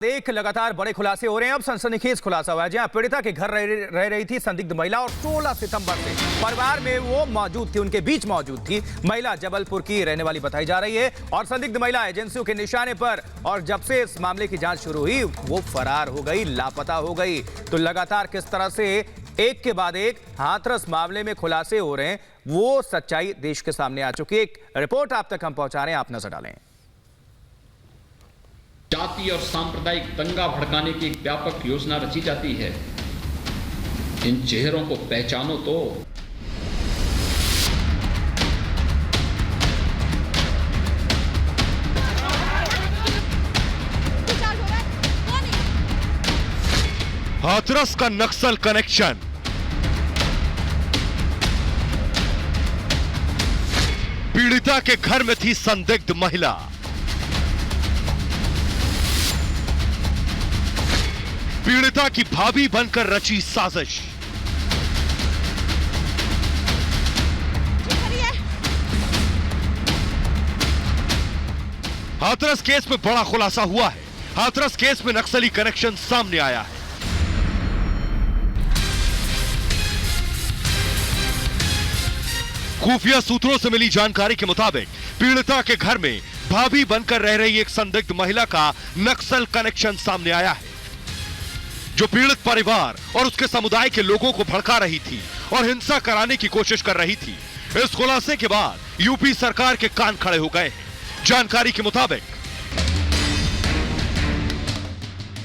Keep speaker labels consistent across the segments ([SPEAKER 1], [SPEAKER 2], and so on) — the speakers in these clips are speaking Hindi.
[SPEAKER 1] एक लगातार बड़े खुलासे हो रहे हैं। अब सनसनीखेज खुलासा हुआ है जहां पीड़िता के घर रह रही थी संदिग्ध महिला और 16 सितंबर से परिवार में वो मौजूद थी, उनके बीच मौजूद थी। महिला जबलपुर की रहने वाली बताई जा रही है और संदिग्ध महिला एजेंसियों के निशाने पर, और जब से इस मामले की जांच शुरू हुई वो फरार हो गई, लापता हो गई। तो लगातार किस तरह से एक के बाद एक हाथरस मामले में खुलासे हो रहे हैं, वो सच्चाई देश के सामने आ चुकी है। एक रिपोर्ट आप तक हम पहुंचा रहे हैं, आप नजर डालें।
[SPEAKER 2] जाति और सांप्रदायिक दंगा भड़काने की एक व्यापक योजना रची जाती है। इन चेहरों को पहचानो तो।
[SPEAKER 3] हाथरस का नक्सल कनेक्शन, पीड़िता के घर में थी संदिग्ध महिला। पीड़िता की भाभी बनकर रची साजिश। हाथरस केस में बड़ा खुलासा हुआ है। हाथरस केस में नक्सली कनेक्शन सामने आया है। खुफिया सूत्रों से मिली जानकारी के मुताबिक पीड़िता के घर में भाभी बनकर रह रही एक संदिग्ध महिला का नक्सल कनेक्शन सामने आया है, जो पीड़ित परिवार और उसके समुदाय के लोगों को भड़का रही थी और हिंसा कराने की कोशिश कर रही थी। इस खुलासे के बाद यूपी सरकार के कान खड़े हो गए हैं। जानकारी के मुताबिक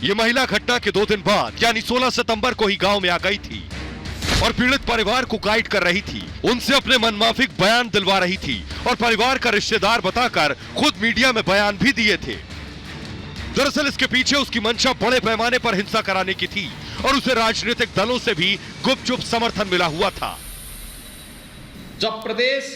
[SPEAKER 3] यह महिला घटना के 2 दिन बाद यानी 16 सितंबर को ही गांव में आ गई थी और पीड़ित परिवार को गाइड कर रही थी, उनसे अपने मनमाफिक बयान दिलवा रही थी और परिवार का रिश्तेदार बताकर खुद मीडिया में बयान भी दिए थे। दरअसल इसके पीछे उसकी मंशा बड़े पैमाने पर हिंसा कराने की थी और उसे राजनीतिक दलों से भी गुपचुप समर्थन मिला हुआ था।
[SPEAKER 2] जब प्रदेश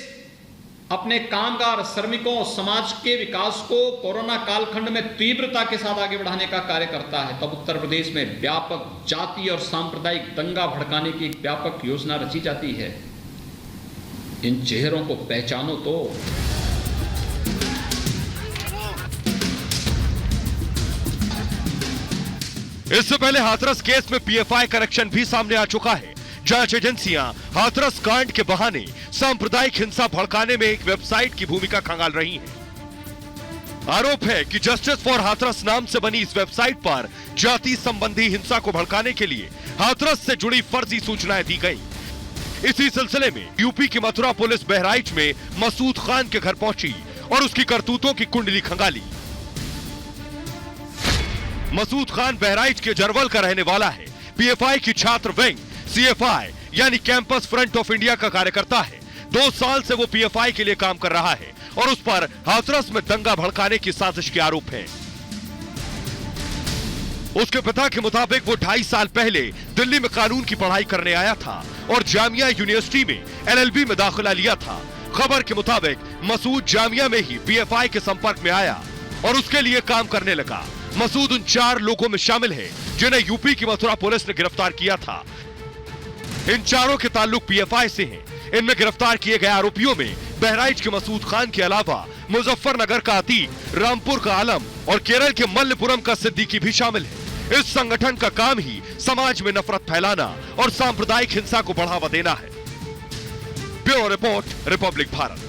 [SPEAKER 2] अपने कामगार श्रमिकों और समाज के विकास को कोरोना कालखंड में तीव्रता के साथ आगे बढ़ाने का कार्य करता है, तब उत्तर प्रदेश में व्यापक जाति और सांप्रदायिक दंगा भड़काने की एक व्यापक योजना रची जाती है। इन चेहरों को पहचानो तो।
[SPEAKER 3] इससे पहले हाथरस केस में पीएफआई कनेक्शन भी सामने आ चुका है। जांच एजेंसियां हाथरस कांड के बहाने सांप्रदायिक हिंसा भड़काने में एक वेबसाइट की भूमिका खंगाल रही हैं। आरोप है कि जस्टिस फॉर हाथरस नाम से बनी इस वेबसाइट पर जाति संबंधी हिंसा को भड़काने के लिए हाथरस से जुड़ी फर्जी सूचनाएं दी गई। इसी सिलसिले में यूपी की मथुरा पुलिस बहराइच में मसूद खान के घर पहुंची और उसकी करतूतों की कुंडली खंगाली। मसूद खान बहराइच के जरवल का रहने वाला है। पीएफआई की छात्र विंग सीएफआई यानी कैंपस फ्रंट ऑफ इंडिया का कार्यकर्ता है। 2 साल से वो पीएफआई के लिए काम कर रहा है और उस पर हाथरस में दंगा भड़काने की साजिश के आरोप है। उसके पिता के मुताबिक वो 2.5 साल पहले दिल्ली में कानून की पढ़ाई करने आया था और जामिया यूनिवर्सिटी में एलएलबी में दाखिला लिया था। खबर के मुताबिक मसूद जामिया में ही पीएफआई के संपर्क में आया और उसके लिए काम करने लगा। मसूद उन 4 लोगों में शामिल है जिन्हें यूपी की मथुरा पुलिस ने गिरफ्तार किया था। इन 4 के ताल्लुक पीएफआई से हैं। इनमें गिरफ्तार किए गए आरोपियों में बहराइच के मसूद खान के अलावा मुजफ्फरनगर का अतीक, रामपुर का आलम और केरल के मल्लपुरम का सिद्दीकी भी शामिल है। इस संगठन का काम ही समाज में नफरत फैलाना और सांप्रदायिक हिंसा को बढ़ावा देना है। Bureau report, Republic Bharat.